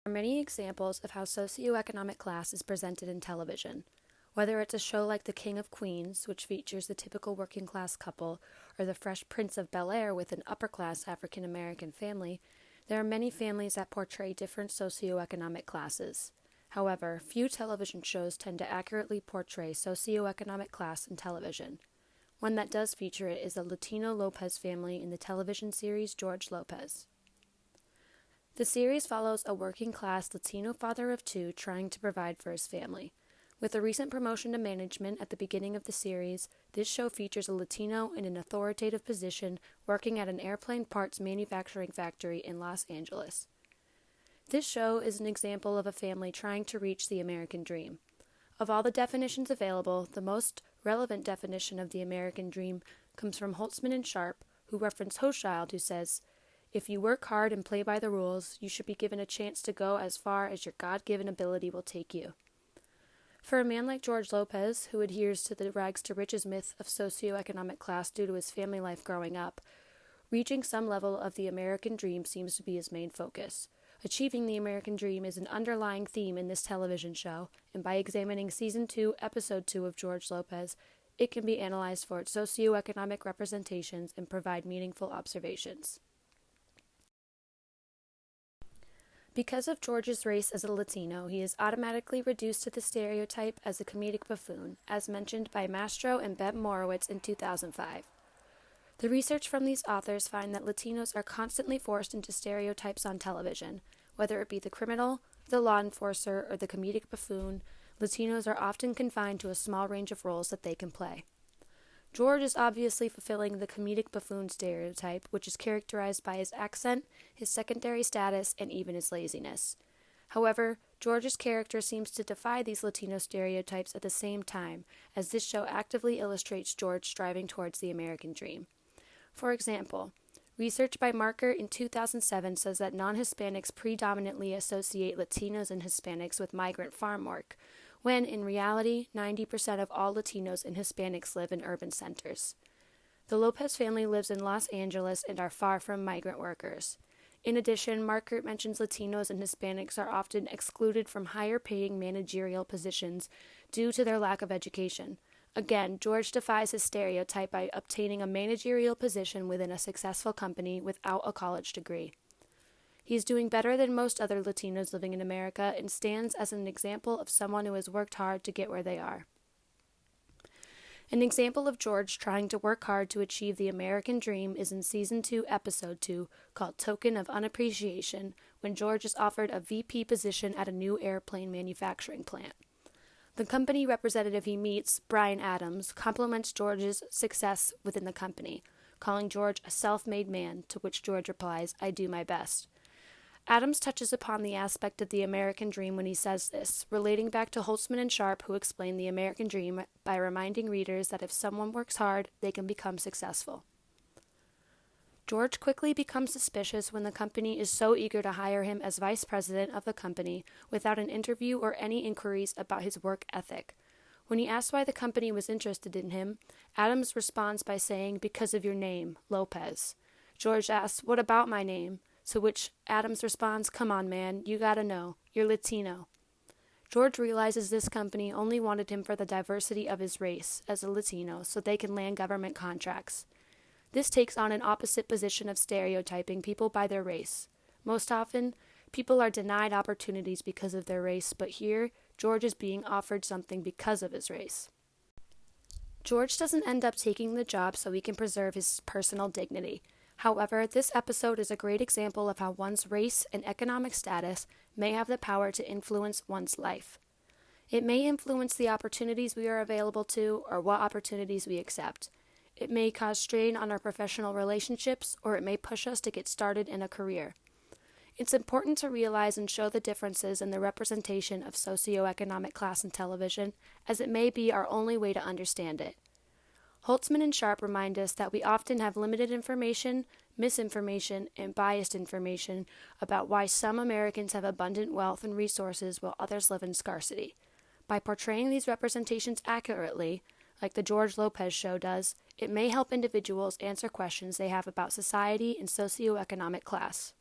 are many examples of how socioeconomic class is presented in television. Whether it's a show like The King of Queens, which features the typical working-class couple, or The Fresh Prince of Bel-Air with an upper-class African-American family, there are many families that portray different socioeconomic classes. However, few television shows tend to accurately portray socioeconomic class in television. One that does feature it is the Latino Lopez family in the television series George Lopez. The series follows a working-class Latino father of two trying to provide for his family. With a recent promotion to management at the beginning of the series, this show features a Latino in an authoritative position working at an airplane parts manufacturing factory in Los Angeles. This show is an example of a family trying to reach the American dream. Of all the definitions available, the most relevant definition of the American dream comes from Holtzman and Sharp, who reference Hochschild, who says, "If you work hard and play by the rules, you should be given a chance to go as far as your God-given ability will take you." For a man like George Lopez, who adheres to the rags to riches myth of socioeconomic class due to his family life growing up, reaching some level of the American dream seems to be his main focus. Achieving the American dream is an underlying theme in this television show, and by examining Season 2, Episode 2 of George Lopez, it can be analyzed for its socioeconomic representations and provide meaningful observations. Because of George's race as a Latino, he is automatically reduced to the stereotype as a comedic buffoon, as mentioned by Mastro and Beb Morowitz in 2005. The research from these authors find that Latinos are constantly forced into stereotypes on television. Whether it be the criminal, the law enforcer, or the comedic buffoon, Latinos are often confined to a small range of roles that they can play. George is obviously fulfilling the comedic buffoon stereotype, which is characterized by his accent, his secondary status, and even his laziness. However, George's character seems to defy these Latino stereotypes at the same time, as this show actively illustrates George striving towards the American dream. For example, research by Marker in 2007 says that non-Hispanics predominantly associate Latinos and Hispanics with migrant farm work, when in reality, 90% of all Latinos and Hispanics live in urban centers. The Lopez family lives in Los Angeles and are far from migrant workers. In addition, Marker mentions Latinos and Hispanics are often excluded from higher-paying managerial positions due to their lack of education. Again, George defies his stereotype by obtaining a managerial position within a successful company without a college degree. He is doing better than most other Latinos living in America and stands as an example of someone who has worked hard to get where they are. An example of George trying to work hard to achieve the American dream is in Season 2, Episode 2, called Token of Unappreciation, when George is offered a VP position at a new airplane manufacturing plant. The company representative he meets, Brian Adams, compliments George's success within the company, calling George a self-made man, to which George replies, "I do my best." Adams touches upon the aspect of the American dream when he says this, relating back to Holtzman and Sharp, who explain the American dream by reminding readers that if someone works hard, they can become successful. George quickly becomes suspicious when the company is so eager to hire him as vice president of the company without an interview or any inquiries about his work ethic. When he asks why the company was interested in him, Adams responds by saying, "Because of your name, Lopez." George asks, "What about my name?" To which Adams responds, "Come on, man, you gotta know. You're Latino." George realizes this company only wanted him for the diversity of his race as a Latino so they can land government contracts. This takes on an opposite position of stereotyping people by their race. Most often, people are denied opportunities because of their race, but here, George is being offered something because of his race. George doesn't end up taking the job so he can preserve his personal dignity. However, this episode is a great example of how one's race and economic status may have the power to influence one's life. It may influence the opportunities we are available to or what opportunities we accept. It may cause strain on our professional relationships, or it may push us to get started in a career. It's important to realize and show the differences in the representation of socioeconomic class in television, as it may be our only way to understand it. Holtzman and Sharp remind us that we often have limited information, misinformation, and biased information about why some Americans have abundant wealth and resources while others live in scarcity. By portraying these representations accurately, like the George Lopez show does, it may help individuals answer questions they have about society and socioeconomic class.